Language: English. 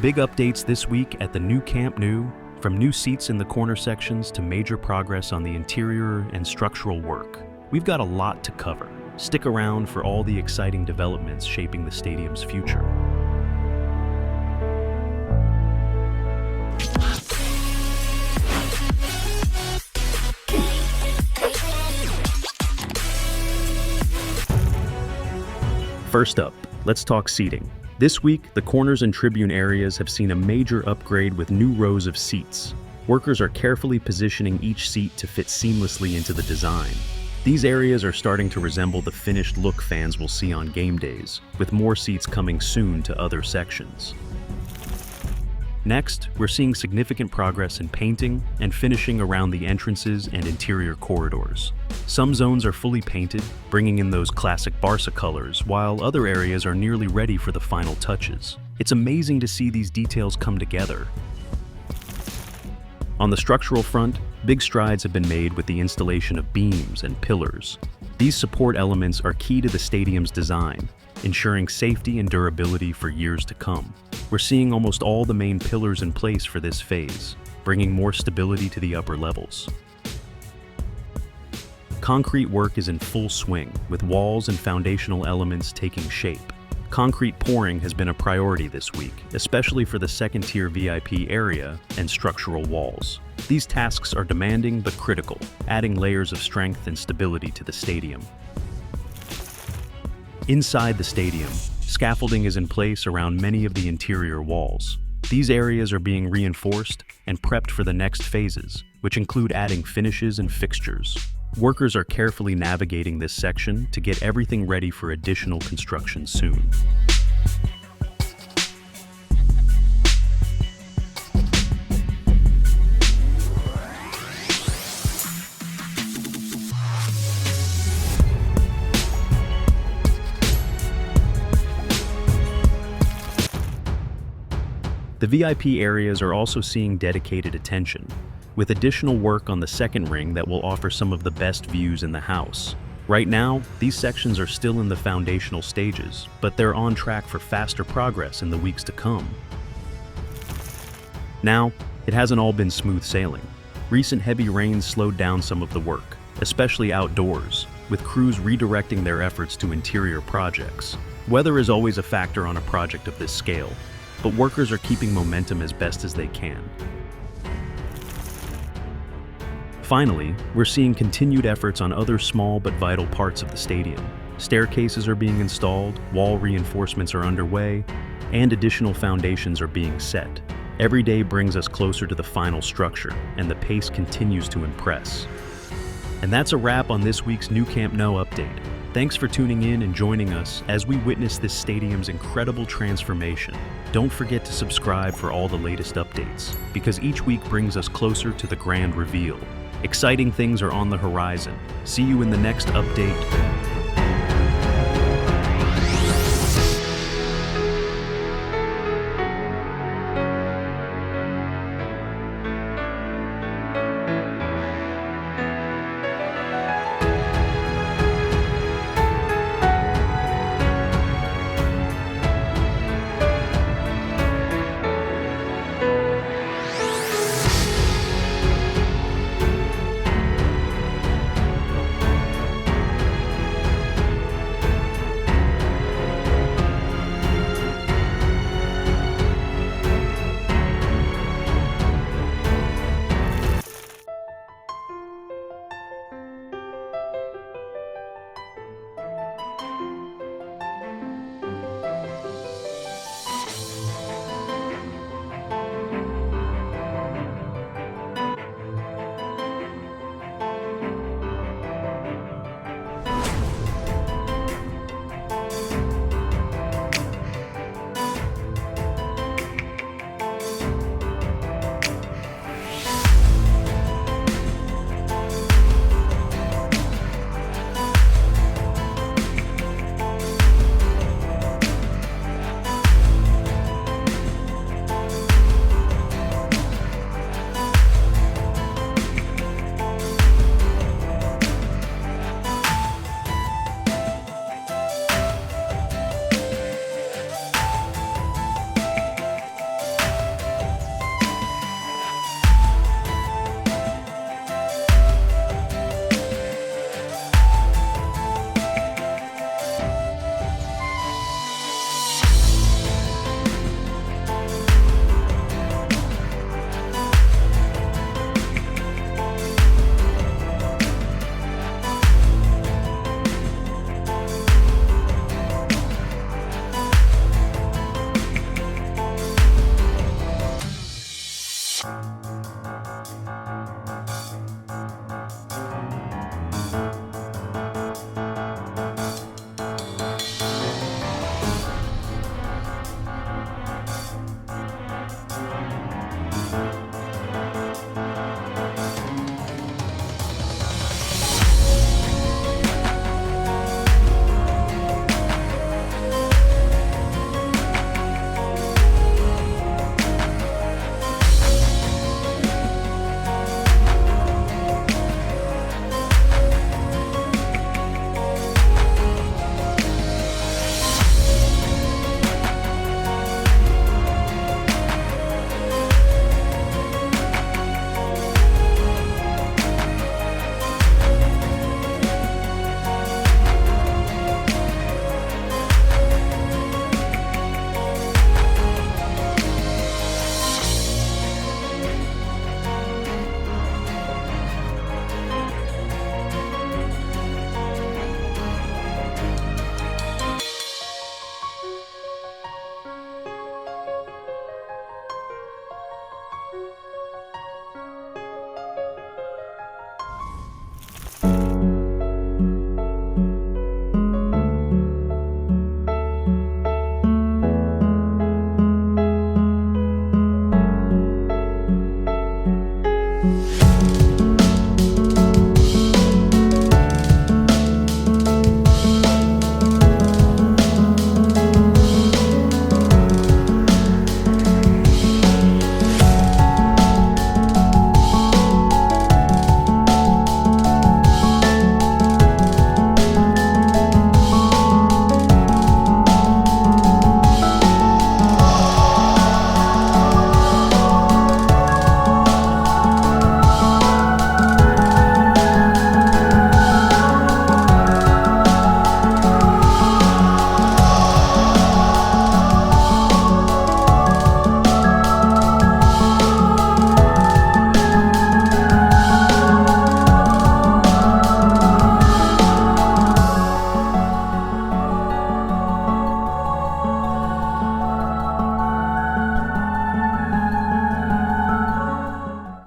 Big updates this week at the new Camp Nou, from new seats in the corner sections to major progress on the interior and structural work. We've got a lot to cover. Stick around for all the exciting developments shaping the stadium's future. First up, let's talk seating. This week, the corners and tribune areas have seen a major upgrade with new rows of seats. Workers are carefully positioning each seat to fit seamlessly into the design. These areas are starting to resemble the finished look fans will see on game days, with more seats coming soon to other sections. Next, we're seeing significant progress in painting and finishing around the entrances and interior corridors. Some zones are fully painted, bringing in those classic Barca colors, while other areas are nearly ready for the final touches. It's amazing to see these details come together. On the structural front, big strides have been made with the installation of beams and pillars. These support elements are key to the stadium's design, ensuring safety and durability for years to come. We're seeing almost all the main pillars in place for this phase, bringing more stability to the upper levels. Concrete work is in full swing, with walls and foundational elements taking shape. Concrete pouring has been a priority this week, especially for the second-tier VIP area and structural walls. These tasks are demanding but critical, adding layers of strength and stability to the stadium. Inside the stadium, scaffolding is in place around many of the interior walls. These areas are being reinforced and prepped for the next phases, which include adding finishes and fixtures. Workers are carefully navigating this section to get everything ready for additional construction soon. The VIP areas are also seeing dedicated attention, with additional work on the second ring that will offer some of the best views in the house. Right now, these sections are still in the foundational stages, but they're on track for faster progress in the weeks to come. Now, it hasn't all been smooth sailing. Recent heavy rains slowed down some of the work, especially outdoors, with crews redirecting their efforts to interior projects. Weather is always a factor on a project of this scale, but workers are keeping momentum as best as they can. Finally, we're seeing continued efforts on other small but vital parts of the stadium. Staircases are being installed, wall reinforcements are underway, and additional foundations are being set. Every day brings us closer to the final structure, and the pace continues to impress. And that's a wrap on this week's new Camp Nou update. Thanks for tuning in and joining us as we witness this stadium's incredible transformation. Don't forget to subscribe for all the latest updates, because each week brings us closer to the grand reveal. Exciting things are on the horizon. See you in the next update.